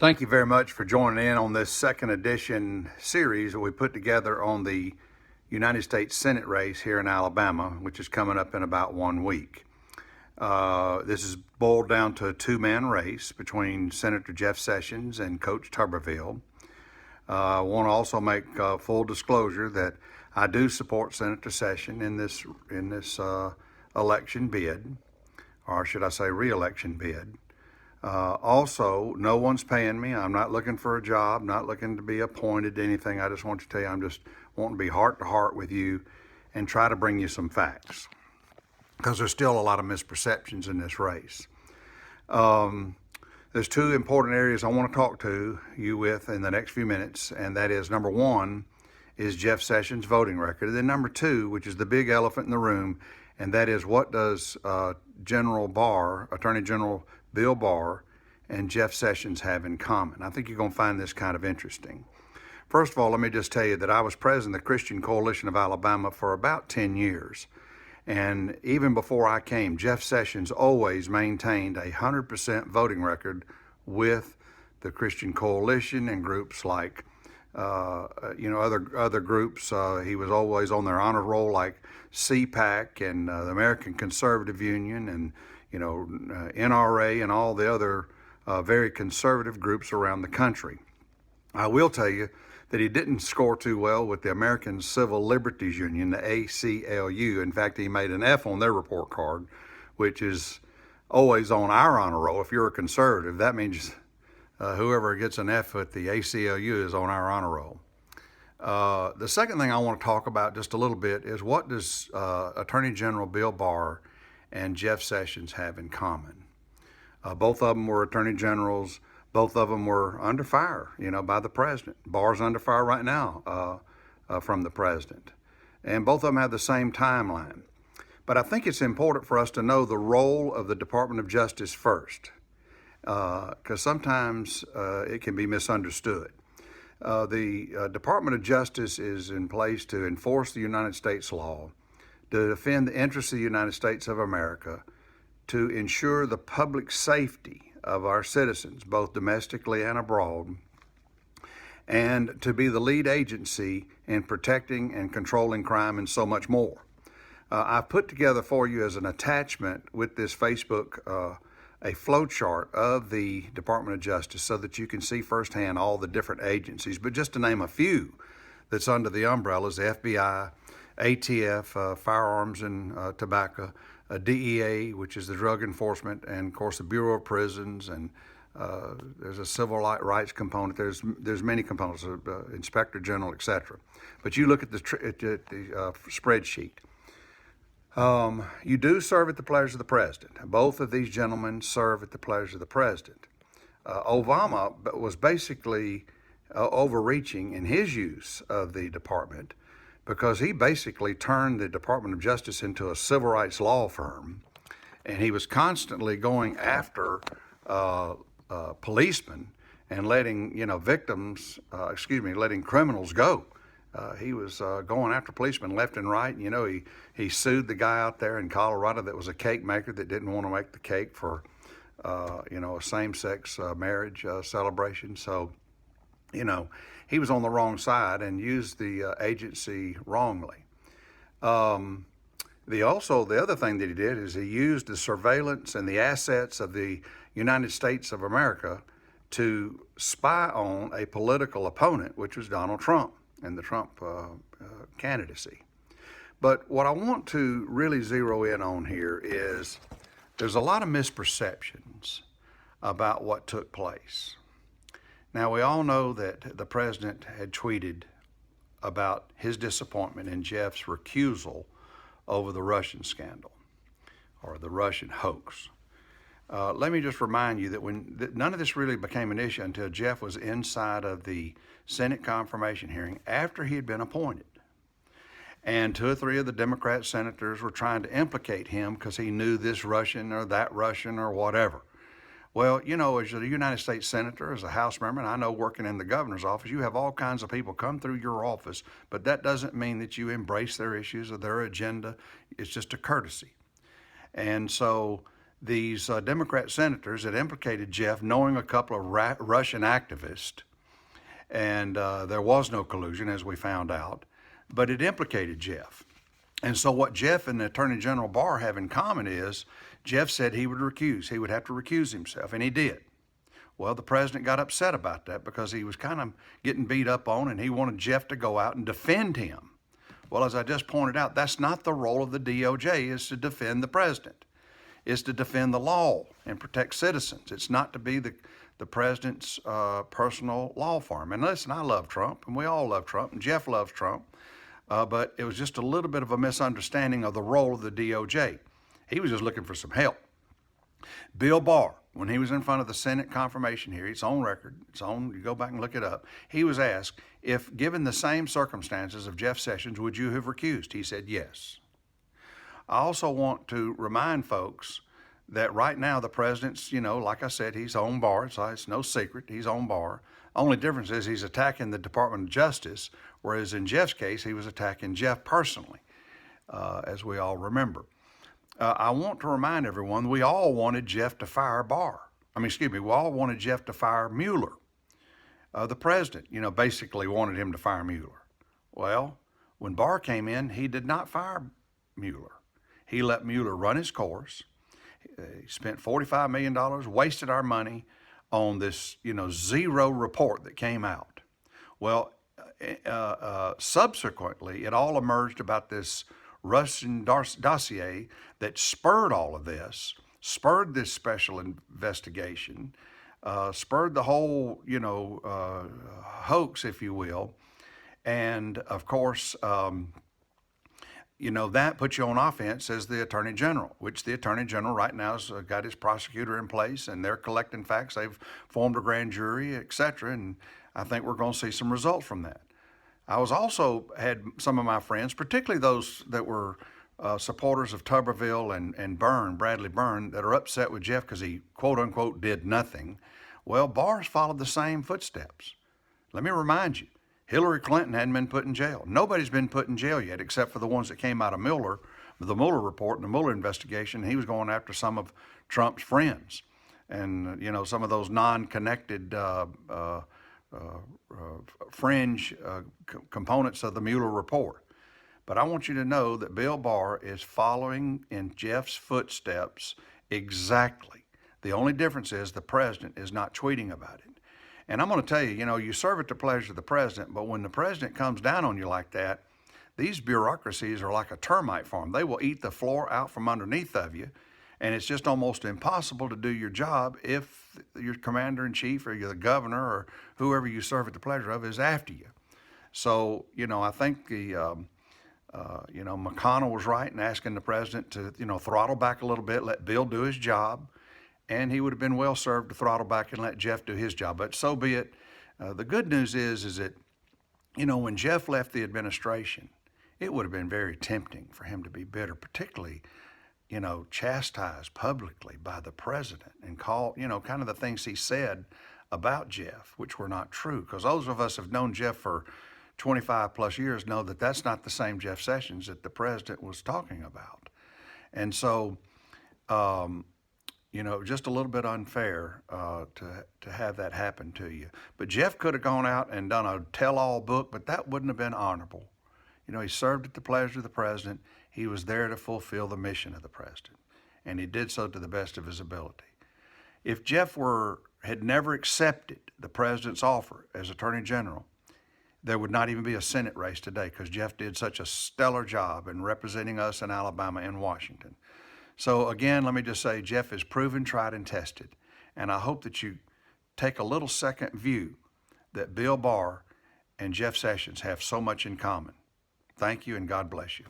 Thank you very much for joining in on this second edition series that we put together on the United States Senate race here in Alabama, which is coming up in about 1 week. This is boiled down to a two-man race between Senator Jeff Sessions and Coach Tuberville. I want to also make full disclosure that I do support Senator Sessions in this election bid, or should I say re-election bid. Also, no one's paying me. I'm not looking for a job, not looking to be appointed to anything. I just want to tell you, I'm just wanting to be heart to heart with you and try to bring you some facts, because there's still a lot of misperceptions in this race. There's two important areas I want to talk to you with in the next few minutes, and that is, number one is Jeff Sessions' voting record, and then number two, which is the big elephant in the room, and that is, what does General Barr, Attorney General Bill Barr, and Jeff Sessions have in common? I think you're going to find this kind of interesting. First of all, let me just tell you that I was president of the Christian Coalition of Alabama for about 10 years. And even before I came, Jeff Sessions always maintained a 100% voting record with the Christian Coalition and groups like, other groups. He was always on their honor roll, like CPAC and the American Conservative Union and NRA and all the other very conservative groups around the country. I will tell you that he didn't score too well with the American Civil Liberties Union, the ACLU. In fact, he made an F on their report card, which is always on our honor roll. If you're a conservative, that means whoever gets an F with the ACLU is on our honor roll. The second thing I want to talk about just a little bit is, what does Attorney General Bill Barr and Jeff Sessions have in common? Both of them were attorney generals. Both of them were under fire, by the president. Barr's under fire right now from the president. And both of them have the same timeline. But I think it's important for us to know the role of the Department of Justice first, because sometimes it can be misunderstood. The Department of Justice is in place to enforce the United States law, to defend the interests of the United States of America, to ensure the public safety of our citizens, both domestically and abroad, and to be the lead agency in protecting and controlling crime and so much more. I've put together for you as an attachment with this Facebook a flow chart of the Department of Justice so that you can see firsthand all the different agencies. But just to name a few that's under the umbrellas: the FBI, ATF, Firearms and Tobacco, DEA, which is the Drug Enforcement, and of course the Bureau of Prisons, and there's a civil rights component. There's many components, Inspector General, etc. But you look at the spreadsheet. You do serve at the pleasure of the president. Both of these gentlemen serve at the pleasure of the president. Obama was basically overreaching in his use of the department, because he basically turned the Department of Justice into a civil rights law firm, and he was constantly going after policemen and letting letting criminals go. He was going after policemen left and right. He sued the guy out there in Colorado that was a cake maker that didn't want to make the cake for a same-sex marriage celebration. So he was on the wrong side and used the agency wrongly. The other thing that he did is he used the surveillance and the assets of the United States of America to spy on a political opponent, which was Donald Trump and the Trump candidacy. But what I want to really zero in on here is, there's a lot of misperceptions about what took place. Now, we all know that the president had tweeted about his disappointment in Jeff's recusal over the Russian scandal, or the Russian hoax. Let me just remind you that none of this really became an issue until Jeff was inside of the Senate confirmation hearing after he had been appointed. And 2 or 3 of the Democrat senators were trying to implicate him because he knew this Russian or that Russian or whatever. Well, as a United States Senator, as a House member, and I know working in the governor's office, you have all kinds of people come through your office, but that doesn't mean that you embrace their issues or their agenda. It's just a courtesy. And so these Democrat senators had implicated Jeff, knowing a couple of Russian activists, and there was no collusion, as we found out, but it implicated Jeff. And so what Jeff and the Attorney General Barr have in common is Jeff said he would recuse. He would have to recuse himself, and he did. Well, the president got upset about that because he was kind of getting beat up on, and he wanted Jeff to go out and defend him. Well, as I just pointed out, that's not the role of the DOJ, is to defend the president. It's to defend the law and protect citizens. It's not to be the president's personal law firm. And listen, I love Trump, and we all love Trump, and Jeff loves Trump. But it was just a little bit of a misunderstanding of the role of the DOJ. He was just looking for some help. Bill Barr, when he was in front of the Senate confirmation hearing, it's on record, you go back and look it up, he was asked, if given the same circumstances of Jeff Sessions, would you have recused? He said yes. I also want to remind folks that right now the president's, like I said, he's on Barr, so it's no secret, he's on Barr. Only difference is he's attacking the Department of Justice, whereas in Jeff's case, he was attacking Jeff personally, as we all remember. I want to remind everyone, we all wanted Jeff to fire Barr. We all wanted Jeff to fire Mueller. The president, basically wanted him to fire Mueller. Well, when Barr came in, he did not fire Mueller. He let Mueller run his course. He spent $45 million, wasted our money on this, zero report that came out. Well, subsequently, it all emerged about this Russian dossier that spurred all of this, spurred this special investigation, spurred the whole, hoax, if you will. And of course, that puts you on offense as the Attorney General, which the Attorney General right now has got his prosecutor in place, and they're collecting facts. They've formed a grand jury, et cetera, and I think we're going to see some results from that. I had some of my friends, particularly those that were supporters of Tuberville and Bradley Byrne, that are upset with Jeff because he, quote unquote, did nothing. Well, Barr's followed the same footsteps. Let me remind you, Hillary Clinton hadn't been put in jail. Nobody's been put in jail yet, except for the ones that came out of Mueller, the Mueller report and the Mueller investigation. He was going after some of Trump's friends and, some of those non-connected fringe components of the Mueller report. But I want you to know that Bill Barr is following in Jeff's footsteps exactly. The only difference is the president is not tweeting about it. And I'm going to tell you, you serve at the pleasure of the president, but when the president comes down on you like that, these bureaucracies are like a termite farm. They will eat the floor out from underneath of you, and it's just almost impossible to do your job if your commander-in-chief or you're the governor or whoever you serve at the pleasure of is after you. So, I think McConnell was right in asking the president to, throttle back a little bit, let Bill do his job, and he would have been well served to throttle back and let Jeff do his job. But so be it. The good news is that, when Jeff left the administration, it would have been very tempting for him to be bitter, particularly, chastised publicly by the president and call, kind of the things he said about Jeff, which were not true. Because those of us who have known Jeff for 25 plus years know that that's not the same Jeff Sessions that the president was talking about. And so, just a little bit unfair to have that happen to you. But Jeff could have gone out and done a tell-all book, but that wouldn't have been honorable. He served at the pleasure of the president. He was there to fulfill the mission of the president, and he did so to the best of his ability. If Jeff had never accepted the president's offer as Attorney General, there would not even be a Senate race today because Jeff did such a stellar job in representing us in Alabama and Washington. So again, let me just say, Jeff is proven, tried, and tested. And I hope that you take a little second view that Bill Barr and Jeff Sessions have so much in common. Thank you, and God bless you.